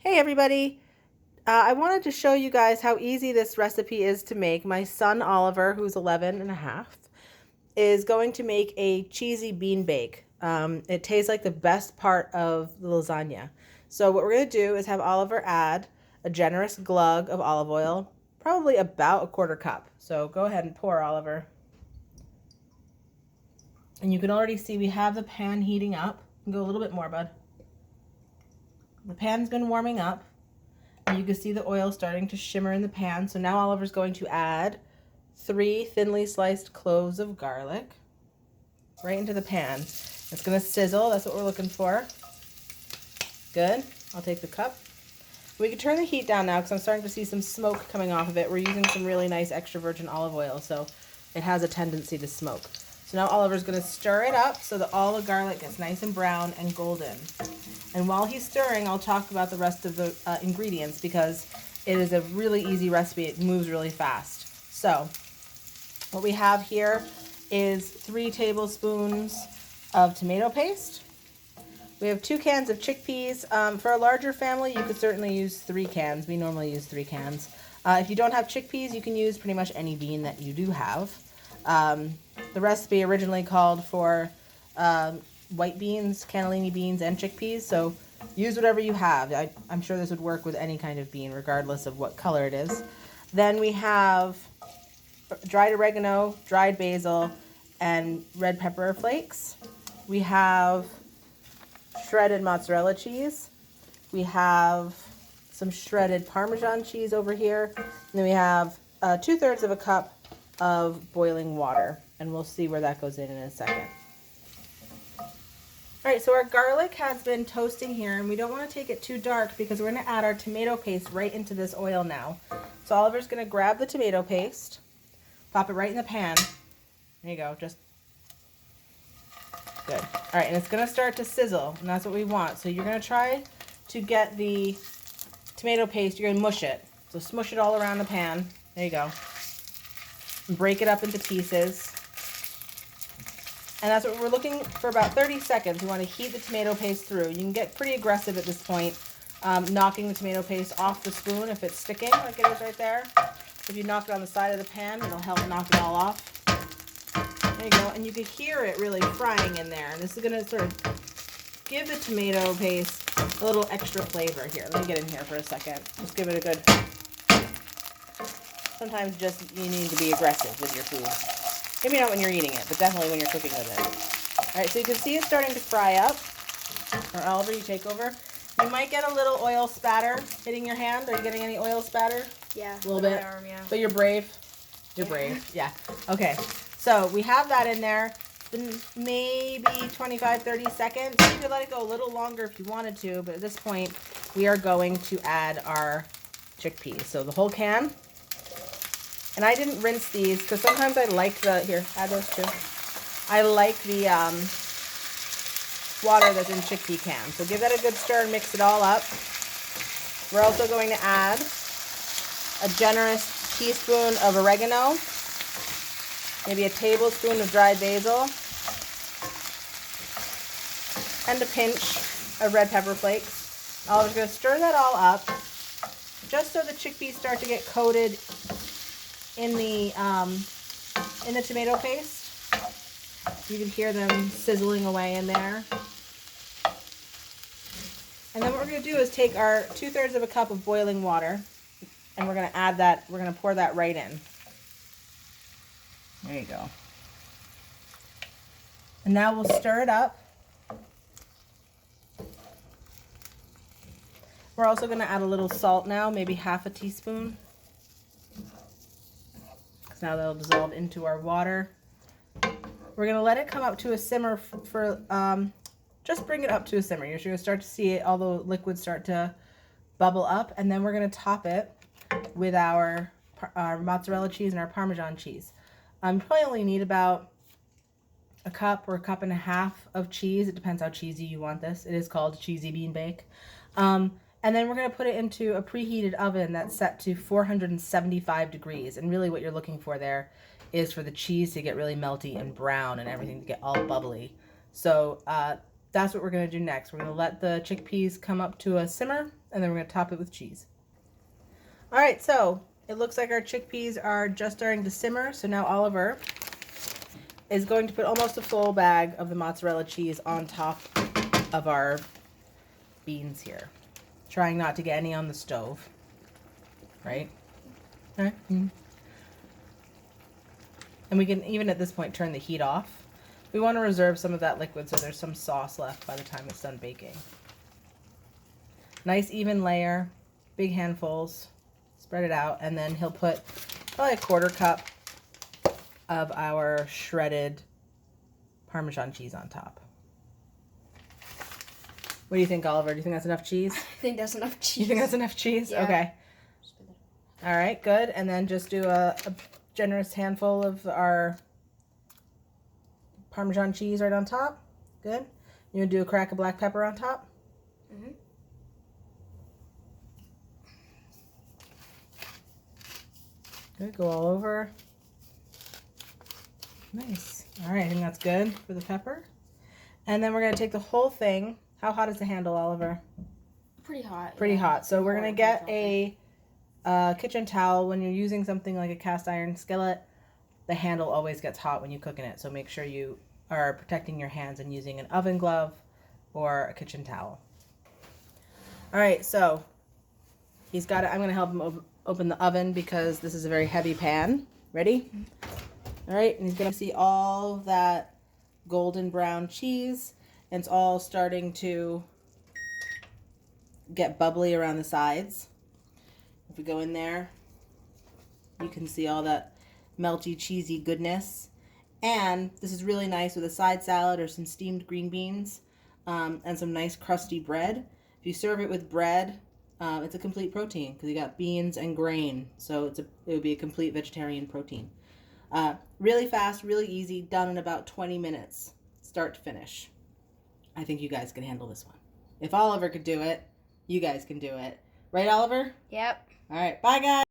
Hey everybody! I wanted to show you guys how easy this recipe is to make. My son Oliver, who's 11 and a half, is going to make a cheesy bean bake. It tastes like the best part of the lasagna. So what we're going to do is have Oliver add a generous glug of olive oil, probably about a quarter cup. So go ahead and pour, Oliver. And you can already see we have the pan heating up. Go a little bit more, bud. The pan's been warming up. And you can see the oil starting to shimmer in the pan. So now Oliver's going to add 3 thinly sliced cloves of garlic right into the pan. It's going to sizzle. That's what we're looking for. Good. I'll take the cup. We can turn the heat down now because I'm starting to see some smoke coming off of it. We're using some really nice extra virgin olive oil, so it has a tendency to smoke. So now Oliver's going to stir it up so that all the garlic gets nice and brown and golden. And while he's stirring, I'll talk about the rest of the ingredients because it is a really easy recipe. It moves really fast. So what we have here is 3 tablespoons of tomato paste. We have 2 cans of chickpeas. For a larger family, you could certainly use 3 cans. We normally use 3 cans. If you don't have chickpeas, you can use pretty much any bean that you do have. The recipe originally called for white beans, cannellini beans, and chickpeas, so use whatever you have. I'm sure this would work with any kind of bean, regardless of what color it is. Then we have dried oregano, dried basil, and red pepper flakes. We have shredded mozzarella cheese. We have some shredded parmesan cheese over here. And then we have 2/3 of a cup of boiling water, and we'll see where that goes in a second. All right, so our garlic has been toasting here, and we don't want to take it too dark because we're going to add our tomato paste right into this oil now. So Oliver's going to grab the tomato paste, pop it right in the pan. There you go, just good. All right, and it's going to start to sizzle, and that's what we want. So you're going to try to get the tomato paste, you're going to mush it. So smush it all around the pan. There you go. And break it up into pieces. And that's what we're looking for, about 30 seconds. We want to heat the tomato paste through. You can get pretty aggressive at this point, knocking the tomato paste off the spoon if it's sticking, like it is right there. If you knock it on the side of the pan, it'll help knock it all off. There you go. And you can hear it really frying in there. And this is going to sort of give the tomato paste a little extra flavor here. Let me get in here for a second. Just give it a good... Sometimes just you need to be aggressive with your food. Maybe not when you're eating it, but definitely when you're cooking with it. All right, so you can see it starting to fry up. Or Oliver, you take over. You might get a little oil spatter hitting your hand. Are you getting any oil spatter? Yeah. A little bit. My arm, yeah. But you're brave. You're brave. Yeah. Okay. So we have that in there. Maybe 25, 30 seconds. You could let it go a little longer if you wanted to, but at this point, we are going to add our chickpeas. So the whole can. And I didn't rinse these because sometimes I like the, here, add those too. I like the water that's in chickpea cans. So give that a good stir and mix it all up. We're also going to add a generous teaspoon of oregano, maybe a tablespoon of dried basil, and a pinch of red pepper flakes. I'm just going to stir that all up just so the chickpeas start to get coated in the tomato paste. You can hear them sizzling away in there. And then what we're going to do is take our 2/3 of a cup of boiling water, and we're going to add that, we're going to pour that right in. There you go. And now we'll stir it up. We're also going to add a little salt now, maybe half a teaspoon. Now that'll dissolve into our water. We're going to let it come up to a simmer for just bring it up to a simmer. You're going to start to see it, all the liquids start to bubble up, and then we're going to top it with our mozzarella cheese and our Parmesan cheese. You probably only need about a cup or a cup and a half of cheese. It depends how cheesy you want this. It is called cheesy bean bake. And then we're going to put it into a preheated oven that's set to 475 degrees. And really what you're looking for there is for the cheese to get really melty and brown and everything to get all bubbly. So that's what we're going to do next. We're going to let the chickpeas come up to a simmer, and then we're going to top it with cheese. All right, so it looks like our chickpeas are just starting to simmer. So now Oliver is going to put almost a full bag of the mozzarella cheese on top of our beans here. Trying not to get any on the stove, right? All right. And we can, even at this point, turn the heat off. We want to reserve some of that liquid so there's some sauce left by the time it's done baking. Nice even layer, big handfuls, spread it out, and then he'll put probably a 1/4 cup of our shredded Parmesan cheese on top. What do you think, Oliver? Do you think that's enough cheese? I think that's enough cheese. You think that's enough cheese? Yeah. Okay. All right, good. And then just do a generous handful of our Parmesan cheese right on top. Good. You want to do a crack of black pepper on top? Mm-hmm. Good. Go all over. Nice. All right, I think that's good for the pepper. And then we're going to take the whole thing. How hot is the handle, Oliver? Pretty hot. Pretty hot. So we're going to get a kitchen towel. When you're using something like a cast iron skillet, the handle always gets hot when you cook in it. So make sure you are protecting your hands and using an oven glove or a kitchen towel. All right, so he's got it. I'm going to help him open the oven because this is a very heavy pan. Ready? All right, and he's going to see all of that golden brown cheese, and it's all starting to get bubbly around the sides. If we go in there, you can see all that melty, cheesy goodness. And this is really nice with a side salad or some steamed green beans and some nice crusty bread. If you serve it with bread, it's a complete protein because you got beans and grain. So it would be a complete vegetarian protein. Really fast, really easy, done in about 20 minutes, start to finish. I think you guys can handle this one. If Oliver could do it, you guys can do it. Right, Oliver? Yep. All right. Bye, guys.